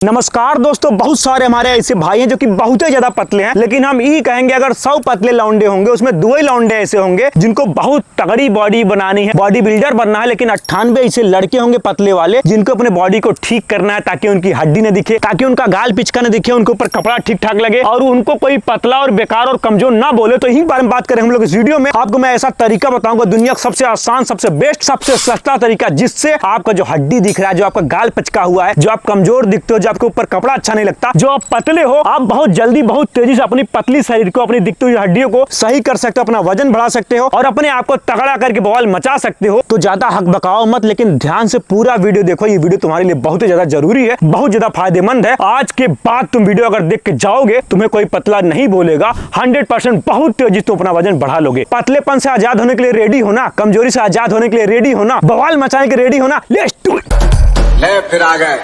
नमस्कार दोस्तों, बहुत सारे हमारे ऐसे भाई हैं जो कि बहुत ही ज्यादा पतले हैं, लेकिन हम ये कहेंगे अगर 100 पतले लौंडे होंगे उसमें 2 ही लौंडे ऐसे होंगे जिनको बहुत तगड़ी बॉडी बनानी है, बॉडी बिल्डर बनना है। लेकिन 98 ऐसे लड़के होंगे पतले वाले जिनको अपने बॉडी को ठीक करना है ताकि उनकी हड्डी न दिखे, ताकि उनका गाल पिचका न दिखे, उनके ऊपर कपड़ा ठीक ठाक लगे और उनको कोई पतला और बेकार और कमजोर ना बोले। तो यही बारे में बात करें हम लोग इस वीडियो में। आपको मैं ऐसा तरीका बताऊंगा, दुनिया का सबसे आसान, सबसे बेस्ट, सबसे सस्ता तरीका, जिससे आपका जो हड्डी दिख रहा है, जो आपका गाल पिचका हुआ है, जो आप कमजोर दिखते हो, जो आपके ऊपर कपड़ा नहीं लगता, जो आप पतले हो, आप बहुत जल्दी बहुत तेजी से अपनी पतली शरीर को, अपनी दिखती हुई हड्डियों को सही कर सकते हो, अपना वजन बढ़ा सकते हो और अपने आप को तगड़ा करके बवाल मचा सकते हो। तो ज्यादा हक बकाओ मत, लेकिन ध्यान से पूरा वीडियो देखो। ये वीडियो तुम्हारे लिए बहुत ही ज्यादा जरूरी है, बहुत ज्यादा फायदेमंद है। आज के बाद तुम वीडियो अगर देख के जाओगे, तुम्हें कोई पतला नहीं बोलेगा। 100% बहुत तेजी तुम अपना वजन बढ़ा लोगे। पतलेपन से आजाद होने के लिए रेडी होना, कमजोरी से आजाद होने के लिए रेडी होना, बवाल मचाने के रेडी होना। Let's do it. ले फिर आ गए।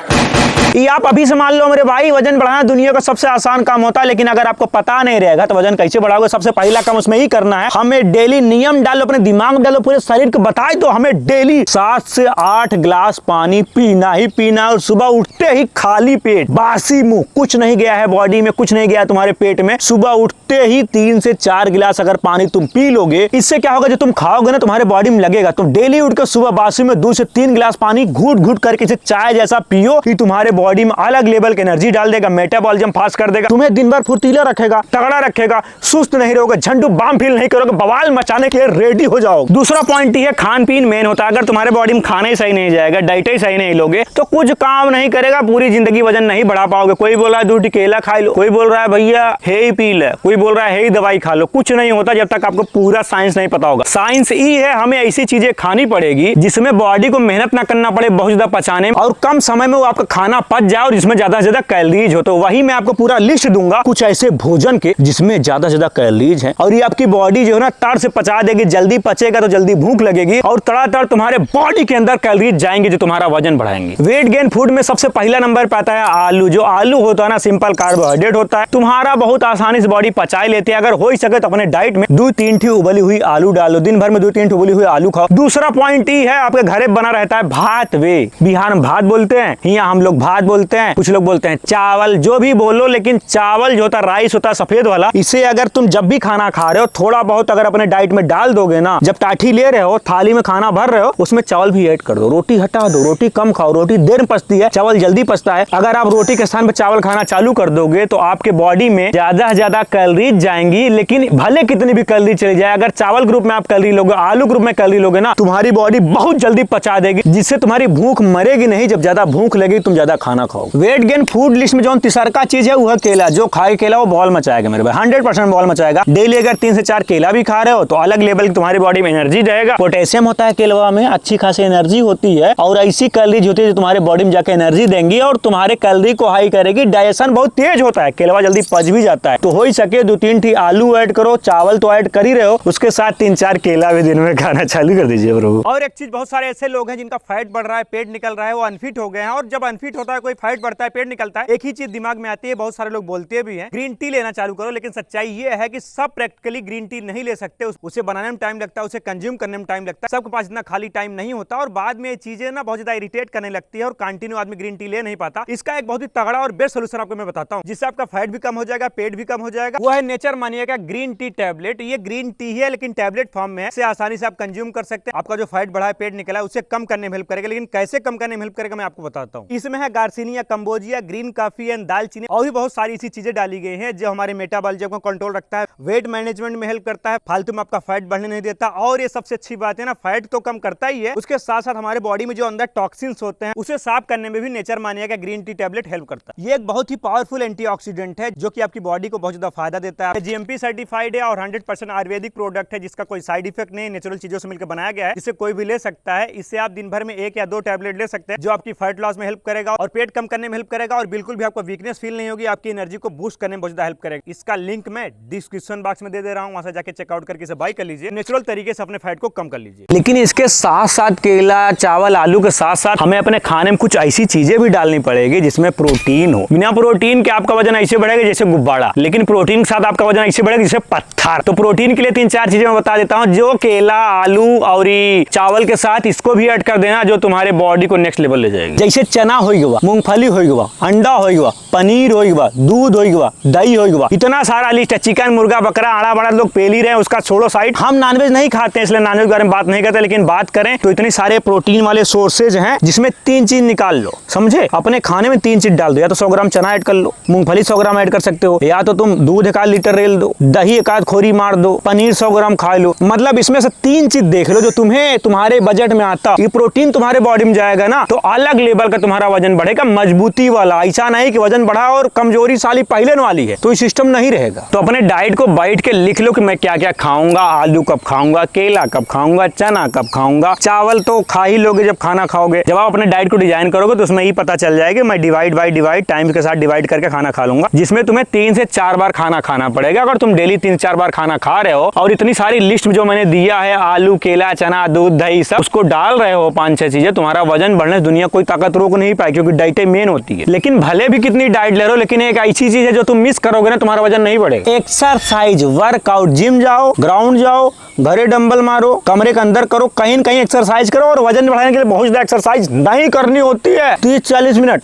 ये आप अभी से मान लो मेरे भाई, वजन बढ़ाना दुनिया का सबसे आसान काम होता है, लेकिन अगर आपको पता नहीं रहेगा तो वजन कैसे बढ़ाओगे। सबसे पहला काम उसमें ही करना है, हमें डेली नियम डालो, अपने दिमाग में डालो, पूरे शरीर को बताए दो, हमें डेली 7 से 8 गिलास पानी पीना ही पीना। और सुबह उठते ही खाली पेट, बासी मुंह, कुछ नहीं गया है बॉडी में, कुछ नहीं गया है तुम्हारे पेट में, सुबह उठते ही 3 से 4 गिलास अगर पानी तुम पी लोगे, इससे क्या होगा, जो तुम खाओगे ना तुम्हारे बॉडी में लगेगा। तुम डेली उठकर सुबह बासी में 2 से 3 गिलास पानी घूट घूट करके चाय जैसा पियो, कि तुम्हारे बॉडी में अलग लेवल की एनर्जी डाल देगा, मेटाबॉलिज्म फास्ट कर देगा, तुम्हें दिन भर फुर्तीला रखेगा, तगड़ा रखेगा, सुस्त नहीं रहोगे, झंडू बाम फील नहीं करोगे, बवाल मचाने के लिए रेडी हो जाओगे। दूसरा पॉइंट ये है, खान पीन मेन होता है। अगर तुम्हारे बॉडी में खाना ही सही नहीं जाएगा, डाइट ही सही नहीं लोगे, तो कुछ काम नहीं करेगा, पूरी जिंदगी वजन नहीं बढ़ा पाओगे। कोई बोल रहा है 2 केला खा लो, कोई बोल रहा है भैया हे ही पी ले, कोई बोल रहा है हे ही दवाई खा लो। कुछ नहीं होता जब तक आपको पूरा साइंस नहीं पता होगा। साइंस ये है, हमें ऐसी चीजें खानी पड़ेगी जिसमें बॉडी को मेहनत ना करना पड़े बहुत ज्यादा पचाने में, और कम समय में वो आपका खाना पच जाए और जिसमें ज्यादा से ज्यादा कैलोरीज हो। तो वही मैं आपको पूरा लिस्ट दूंगा कुछ ऐसे भोजन के जिसमें ज्यादा से ज्यादा कैलोरीज है, और ये आपकी बॉडी जो है ना तड़ से पचा देगी। जल्दी पचेगा तो जल्दी भूख लगेगी और तड़ातड़ तुम्हारे बॉडी के अंदर कैलोरीज जाएंगे जो तुम्हारा वजन बढ़ाएंगे। वेट गेन फूड में सबसे पहला नंबर पे आता है आलू। जो आलू होता है ना, सिंपल कार्बोहाइड्रेट होता है, तुम्हारा बहुत आसानी से बॉडी पचा लेती है। अगर हो ही सके तो अपने डाइट में 2-3 ठी उबली हुई आलू डालो, दिन भर में 2-3 ठी उबली हुई आलू खाओ। दूसरा पॉइंट ये है, आपके घरे बना रहता है भात। वे बिहार में भात बोलते हैं, यहाँ हम लोग भात बोलते हैं, कुछ लोग बोलते हैं चावल, जो भी बोलो, लेकिन चावल जो होता है, राइस होता है सफेद वाला, इसे अगर तुम जब भी खाना खा रहे हो थोड़ा बहुत अगर अपने डाइट में डाल दोगे ना, जब टाठी ले रहे हो, थाली में खाना भर रहे हो, उसमें चावल भी ऐड कर दो। रोटी हटा दो, रोटी कम खाओ, रोटी देर में पचती है, चावल जल्दी पचता है। अगर आप रोटी के स्थान पर चावल खाना चालू कर दोगे तो आपके बॉडी में ज्यादा से ज्यादा कैलोरीज जाएंगी। लेकिन भले कितनी भी कैलोरी चली जाए, अगर चावल ग्रुप में आप कैलोरी लोगे, आलू ग्रुप में कैलोरी लोगे ना, तुम्हारी बॉडी बहुत जल्दी पचा देगी, जिससे तुम्हारी भूख मरेगी नहीं। जब ज्यादा भूख लगेगी तुम ज्यादा खाना खाओ। वेट गेन फूड लिस्ट में जो तीसरा चीज है वो है केला। जो खाए केला वो बॉल मचाएगा मेरे भाई, 100% बॉल मचाएगा। डेली अगर 3 से 4 केला भी खा रहे हो तो अलग लेवल की तुम्हारी बॉडी में एनर्जी रहेगा। पोटेशियम होता है केलवा में, अच्छी खासी एनर्जी होती है, और ऐसी कैलोरीज होती है जो तुम्हारे बॉडी में जाकर एनर्जी देंगी और तुम्हारे कैलोरी को हाई करेगी। डाइजेशन बहुत तेज होता है, केलवा जल्दी पच भी जाता है। तो हो ही सके 2-3 ठी आलू ऐड करो, चावल तो ऐड कर ही रहे हो, उसके साथ 3-4 केला भी दिन में खाना चालू कर दीजिए प्रभु। और एक चीज, बहुत सारे ऐसे लोग हैं जिनका फैट बढ़ रहा है, पेट निकल रहा है, वो अनफिट हो गए हैं। और जब अनफिट होता है कोई, फैट बढ़ता है, पेट निकलता है, एक ही चीज दिमाग में आती है, बहुत सारे लोग बोलते भी हैं ग्रीन टी लेना चालू करो। लेकिन सच्चाई ये है कि सब प्रैक्टिकली ग्रीन टी नहीं ले सकते, उसे बनाने में टाइम लगता है, उसे कंज्यूम करने में टाइम लगता है, सबके पास इतना खाली टाइम नहीं होता, और बाद में ये चीजें ना बहुत ज्यादा इरिटेट करने लगती है और कंटिन्यू आदमी ग्रीन टी ले नहीं पाता। इसका एक बहुत ही तगड़ा और बेस्ट सोल्यूशन आपको मैं बताता हूँ, जिससे आपका फैट भी कम हो जाएगा, पेट भी कम हो जाएगा। वो है नेचर मानिए का ग्रीन टी टैबलेट। ये ग्रीन टी है लेकिन टैबलेट फॉर्म में है, इसे आसानी से आप कंज्यूम कर सकते हैं। आपका जो फैट बढ़ा है, पेट निकला है, उसे कम करने में हेल्प करेगा। लेकिन कैसे कम करने में हेल्प करेगा मैं आपको बताता हूँ। इसमें है garcinia cambogia, green coffee and दालचीनी, और भी बहुत सारी इसी चीजें डाली गई हैं जो हमारे मेटाबॉलिज्म को कंट्रोल रखता है, वेट मैनेजमेंट में हेल्प करता है, फालतू में आपका फैट बढ़ने नहीं देता। और ये सबसे अच्छी बात है ना, फैट तो कम करता ही है, उसके साथ साथ हमारे बॉडी में जो अंदर टॉक्सिन्स होते हैं उसे साफ करने में भी नेचर मानिया का ग्रीन टी टैबलेट हेल्प करता है। ये एक बहुत ही पावरफुल एंटीऑक्सीडेंट है जो कि आपकी बॉडी को बहुत ज्यादा फायदा देता है। जीएमपी सर्टिफाइड है और 100% आयुर्वेदिक प्रोडक्ट है, जिसका कोई साइड इफेक्ट नहीं, नेचुरल चीजों से मिलकर बनाया गया है, जिसे कोई भी ले सकता है। इससे आप दिन भर में 1 या 2 टैबलेट ले सकते हैं, जो आपकी फैट लॉस में हेल्प करेगा और पेट कम करने में हेल्प करेगा, और बिल्कुल भी आपको वीकनेस फील नहीं होगी, आपकी एनर्जी को बूस्ट करने में बहुत ज्यादा हेल्प करेगा। इसका लिंक मैं डिस्क्रिप्शन बॉक्स में दे रहा हूं, वहां से जाके चेकआउट करके इसे बाय कर लीजिए, नेचुरल तरीके से अपने फैट को कम कर लीजिए। लेकिन इसके साथ साथ केला, चावल, आलू के साथ साथ हमें अपने खाने में कुछ ऐसी चीजें भी डालनी पड़ेगी जिसमें प्रोटीन हो। बिना प्रोटीन के आपका वजन ऐसे बढ़ेगा जैसे गुब्बारा, लेकिन प्रोटीन के साथ आपका वजन ऐसे बढ़ेगा जैसे पत्थर। तो प्रोटीन के लिए 3-4 चीजें मैं बता देता हूँ, जो केला, आलू और चावल के साथ इसको भी ऐड कर देना, जो तुम्हारे बॉडी को नेक्स्ट लेवल ले जाएगी। जैसे चना हो गया, मूंगफली होइगवा, अंडा होइगवा, पनीर होइगवा, दूध होइगवा, दही होइगवा, इतना सारा लिस्ट है। चिकन, मुर्गा, बकरा, आड़ा बड़ा लोग पेल ही रहे हैं, उसका छोड़ो साइड। हम नॉनवेज नहीं खाते हैं इसलिए नॉनवेज के बारे में बात नहीं करते, लेकिन बात करें तो इतने सारे प्रोटीन वाले सोर्सेज हैं जिसमें 3 चीज निकाल लो, समझे। अपने खाने में 3 चीज डाल दो, या तो 100 ग्राम चना ऐड कर लो, मूंगफली 100 ग्राम ऐड कर सकते हो, या तो तुम दूध 1 लीटर रेल दो, दही 1 खोरी मार दो, पनीर 100 ग्राम खा लो। मतलब इसमें से 3 चीज देख लो जो तुम्हें तुम्हारे बजट में आता। ये प्रोटीन तुम्हारे बॉडी में जाएगा ना तो अलग लेवल का तुम्हारा वजन बढ़ेगा, मजबूती वाला। ऐसा नहीं कि वजन बढ़ा और कमजोरी साली पहले वाली है, तो ये सिस्टम नहीं रहेगा। तो अपने डाइट को बैठ के लिख लो कि मैं क्या क्या खाऊंगा, आलू कब खाऊंगा, केला कब खाऊंगा, चना कब खाऊंगा। चावल तो खा ही लोगे जब खाना खाओगे। जब आप अपने डाइट को डिजाइन करोगे तो उसमें ही पता चल जाएगा मैं डिवाइड बाय डिवाइड टाइम के साथ डिवाइड करके खाना खा लूंगा, जिसमें तुम्हें 3 से 4 बार खाना खाना पड़ेगा। अगर तुम डेली 3 से 4 बार खाना खा रहे हो और इतनी सारी लिस्ट जो मैंने दिया है, आलू, केला, चना, दूध, दही, सब उसको डाल रहे हो 5-6 चीजें, तुम्हारा वजन बढ़ने से दुनिया कोई ताकत रोक नहीं पाए, क्योंकि डाइट मेन होती है। लेकिन भले भी कितनी डाइट ले रहे हो, लेकिन एक ऐसी चीज है जो तुम मिस करोगे ना, तुम्हारा वजन नहीं बढ़ेगा। एक्सरसाइज, वर्कआउट, जिम जाओ, ग्राउंड जाओ, घरे डंबल मारो, कमरे के अंदर करो, कहीं कहीं एक्सरसाइज करो। और वजन बढ़ाने के लिए बहुत ज्यादा एक्सरसाइज नहीं करनी होती है, 30-40 मिनट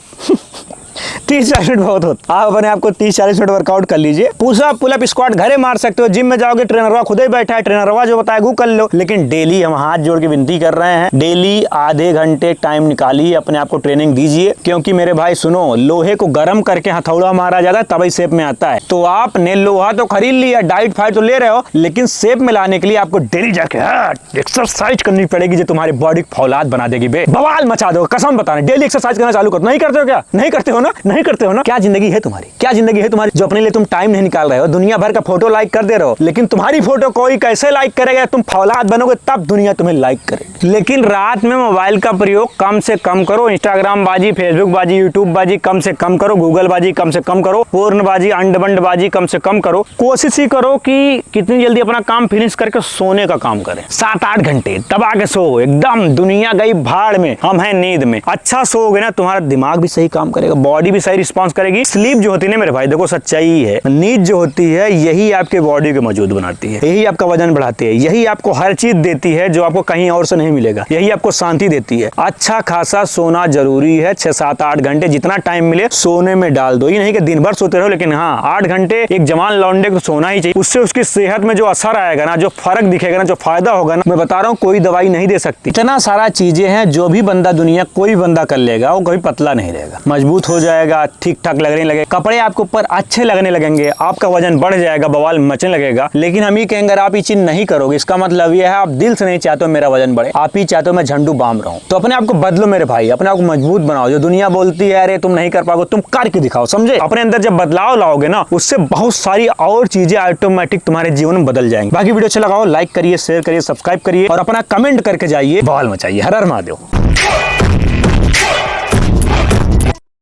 30-40 मिनट बहुत होता। आप अपने आपको 30-40 मिनट वर्कआउट कर लीजिए। पुशअप, पुलअप, स्क्वाट घरे मार सकते हो। जिम में जाओगे, ट्रेनरवा खुद ही बैठा है, ट्रेनरवा जो बताएगा वो कर लो। लेकिन डेली हम हाथ जोड़ के विनती कर रहे हैं, डेली आधे घंटे टाइम निकालिए, अपने आप को ट्रेनिंग दीजिए। क्योंकि मेरे भाई सुनो, लोहे को गर्म करके हथौड़ा मारा जाता है तभी शेप में आता है। तो आपने लोहा तो खरीद लिया, डाइट फाइट तो ले रहे हो, लेकिन शेप में लाने के लिए आपको डेली जाके एक्सरसाइज करनी पड़ेगी, जो तुम्हारी बॉडी को फौलाद बना देगी, बे बवाल मचा दो। कसम बताना, डेली एक्सरसाइज करना चालू करो। नहीं करते हो क्या? नहीं करते हो ना? नहीं करते हो ना? क्या जिंदगी है तुम्हारी? क्या जिंदगी है तुम्हारी जो अपने लिए तुम टाइम नहीं निकाल रहे हो? दुनिया भर का फोटो लाइक कर दे रहे हो, लेकिन तुम्हारी फोटो कोई कैसे लाइक करेगा? तुम फौलाद बनोगे तब दुनिया तुम्हें लाइक करेगी। लेकिन रात में मोबाइल का प्रयोग कम से कम करो। इंस्टाग्राम बाजी, फेसबुक बाजी, यूट्यूब बाजी कम से कम करो, गूगल बाजी कम से कम करो, पोर्न बाजी, अंड बंड बाजी कम से कम करो। कोशिश ही करो कि कितनी जल्दी अपना काम फिनिश करके सोने का काम करें। 7-8 घंटे दबा के सो, एकदम दुनिया गई भाड़ में, हम हैं नींद में। अच्छा सोओगे ना, तुम्हारा दिमाग भी सही काम करेगा, बॉडी भी सही रिस्पॉन्स करेगी। स्लीप जो होती है ना मेरे भाई, देखो सच्चाई है, नींद जो होती है यही आपके बॉडी को मौजूद बनाती है, यही आपका वजन बढ़ाती है, यही आपको हर चीज देती है जो आपको कहीं और से नहीं मिलेगा, यही आपको शांति देती है। अच्छा खासा सोना जरूरी है, 6-7-8 घंटे जितना टाइम मिले सोने में डाल दो। ये नहीं कि दिन भर सोते रहो, लेकिन हाँ 8 घंटे एक जवान लौंडे को सोना ही चाहिए। उससे उसकी सेहत में जो असर आएगा ना, जो फर्क दिखेगा ना, जो फायदा होगा ना, मैं बता रहा हूँ कोई दवाई नहीं दे सकती। इतना सारा चीजें हैं जो भी बंदा दुनिया कोई बंदा कर लेगा, वो कभी पतला नहीं रहेगा, मजबूत हो जाएगा, ठीक ठाक लगने लगे, कपड़े आपके ऊपर अच्छे लगने लगेंगे, आपका वजन बढ़ जाएगा, बवाल मचने लगेगा। लेकिन हम ही कहेंगे आप ये चीज नहीं करोगे, इसका मतलब ये है आप दिल से नहीं चाहते हो मेरा वजन बढ़े, आप ही चाहते हो मैं झंडू बाम रहा हूं। तो अपने आप को बदलो मेरे भाई, अपने आप को मजबूत बनाओ। जो दुनिया बोलती है अरे तुम नहीं कर पाओगे, तुम करके दिखाओ, समझे। अपने अंदर जब बदलाव लाओगे ना, उससे बहुत सारी और चीजें ऑटोमेटिक तुम्हारे जीवन में बदल जाएंगी। बाकी वीडियो अच्छा लगाओ, लाइक करिए, शेयर करिए, सब्सक्राइब करिए और अपना कमेंट करके जाइए, बवाल मचाइए। हर हर महादेव।